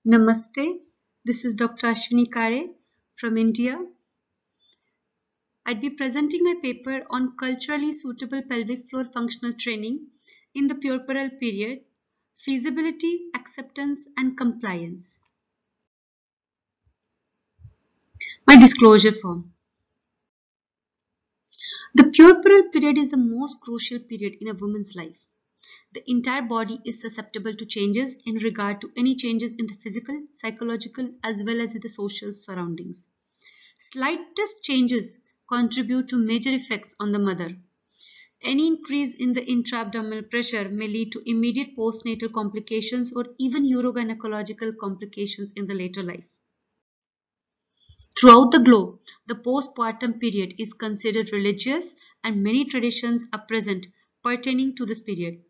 Namaste, this is Dr. Ashwini Kare from India. I'd be presenting my paper on culturally suitable pelvic floor functional training in the puerperal period, feasibility, acceptance, and compliance. My disclosure form. The puerperal period is the most crucial period in a woman's life. The entire body is susceptible to changes in regard to any changes in the physical, psychological, as well as in the social surroundings. Slightest changes contribute to major effects on the mother. Any increase in the intra-abdominal pressure may lead to immediate postnatal complications or even urogynecological complications in the later life. Throughout the globe, the postpartum period is considered religious and many traditions are present pertaining to this period.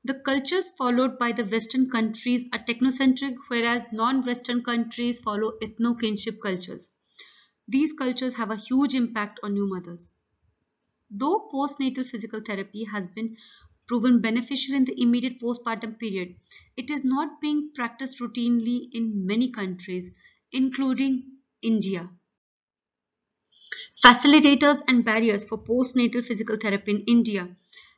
The cultures followed by the Western countries are technocentric, whereas non-Western countries follow ethno-kinship cultures. These cultures have a huge impact on new mothers. Though postnatal physical therapy has been proven beneficial in the immediate postpartum period, it is not being practiced routinely in many countries, including India. Facilitators and barriers for postnatal physical therapy in India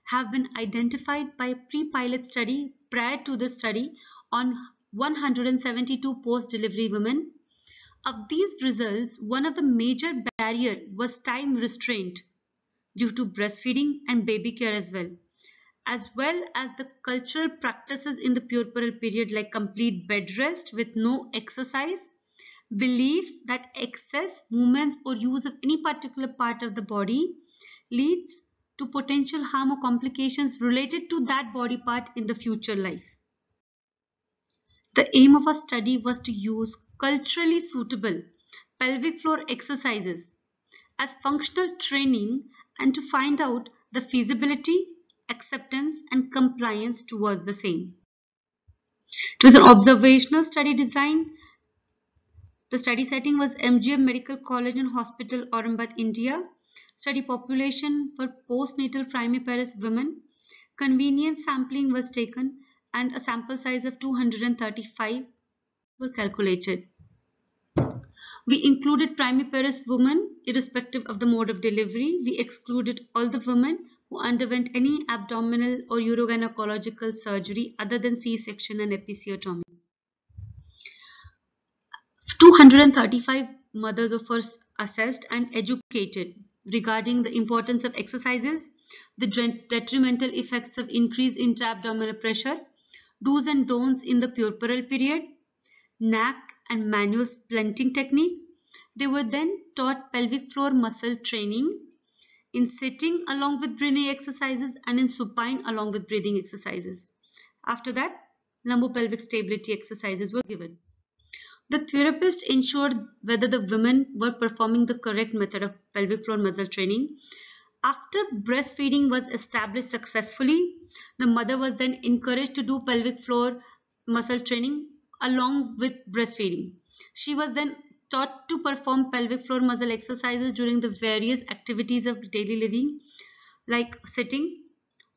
have been identified by a pre-pilot study prior to the study on 172 post-delivery women. Of these results, one of the major barriers was time restraint due to breastfeeding and baby care as well as the cultural practices in the puerperal period like complete bed rest with no exercise, belief that excess movements or use of any particular part of the body leads to potential harm or complications related to that body part in the future life. The aim of our study was to use culturally suitable pelvic floor exercises as functional training and to find out the feasibility, acceptance, and compliance towards the same. It was an observational study design. The study setting was MGM Medical College and Hospital, Aurangabad, India. Study population for postnatal primiparous women. Convenient sampling was taken and a sample size of 235 were calculated. We included primiparous women irrespective of the mode of delivery. We excluded all the women who underwent any abdominal or urogynecological surgery other than C-section and episiotomy. 235 mothers were first assessed and educated regarding the importance of exercises, the detrimental effects of increased intra-abdominal pressure, do's and don'ts in the puerperal period, NAC and manual splinting technique. They were then taught pelvic floor muscle training in sitting along with breathing exercises and in supine along with breathing exercises. After that, lumbopelvic stability exercises were given. The therapist ensured whether the women were performing the correct method of pelvic floor muscle training. After breastfeeding was established successfully, the mother was then encouraged to do pelvic floor muscle training along with breastfeeding. She was then taught to perform pelvic floor muscle exercises during the various activities of daily living like sitting.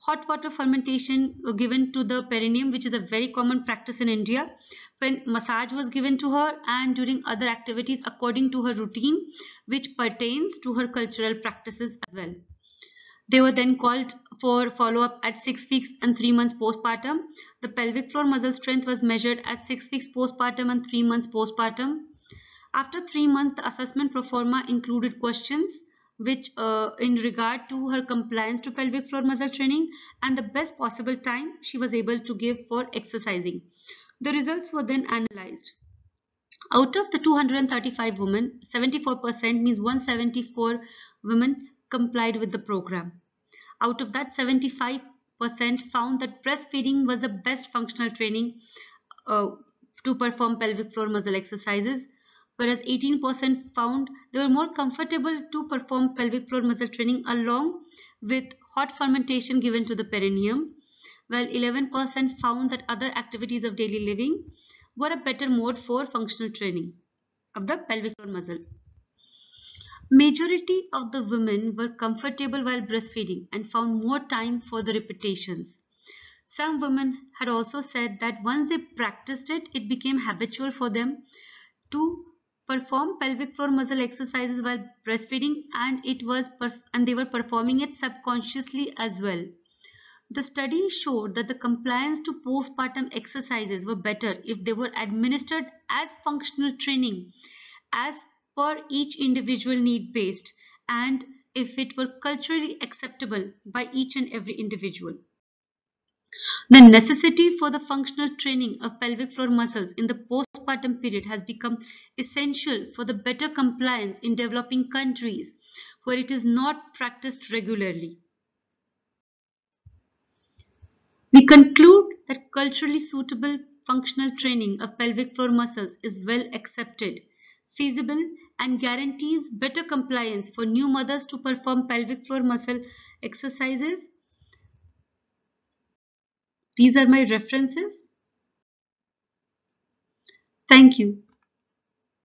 Hot water fermentation given to the perineum, which is a very common practice in India, when massage was given to her, and during other activities according to her routine, which pertains to her cultural practices as well. They were then called for follow-up at 6 weeks and 3 months postpartum. The pelvic floor muscle strength was measured at 6 weeks postpartum and 3 months postpartum. After 3 months, the assessment pro forma included questions which in regard to her compliance to pelvic floor muscle training and the best possible time she was able to give for exercising. The results were then analyzed. Out of the 235 women, 74% means 174 women complied with the program. Out of that, 75% found that breastfeeding was the best functional training to perform pelvic floor muscle exercises, whereas 18% found they were more comfortable to perform pelvic floor muscle training along with hot fermentation given to the perineum, while 11% found that other activities of daily living were a better mode for functional training of the pelvic floor muscle. Majority of the women were comfortable while breastfeeding and found more time for the repetitions. Some women had also said that once they practiced it, it became habitual for them to perform pelvic floor muscle exercises while breastfeeding, and they were performing it subconsciously as well. The study showed that the compliance to postpartum exercises were better if they were administered as functional training as per each individual need based, and if it were culturally acceptable by each and every individual. The necessity for the functional training of pelvic floor muscles in the postpartum period has become essential for the better compliance in developing countries where it is not practiced regularly. We conclude that culturally suitable functional training of pelvic floor muscles is well accepted, feasible, and guarantees better compliance for new mothers to perform pelvic floor muscle exercises. These are my references. Thank you.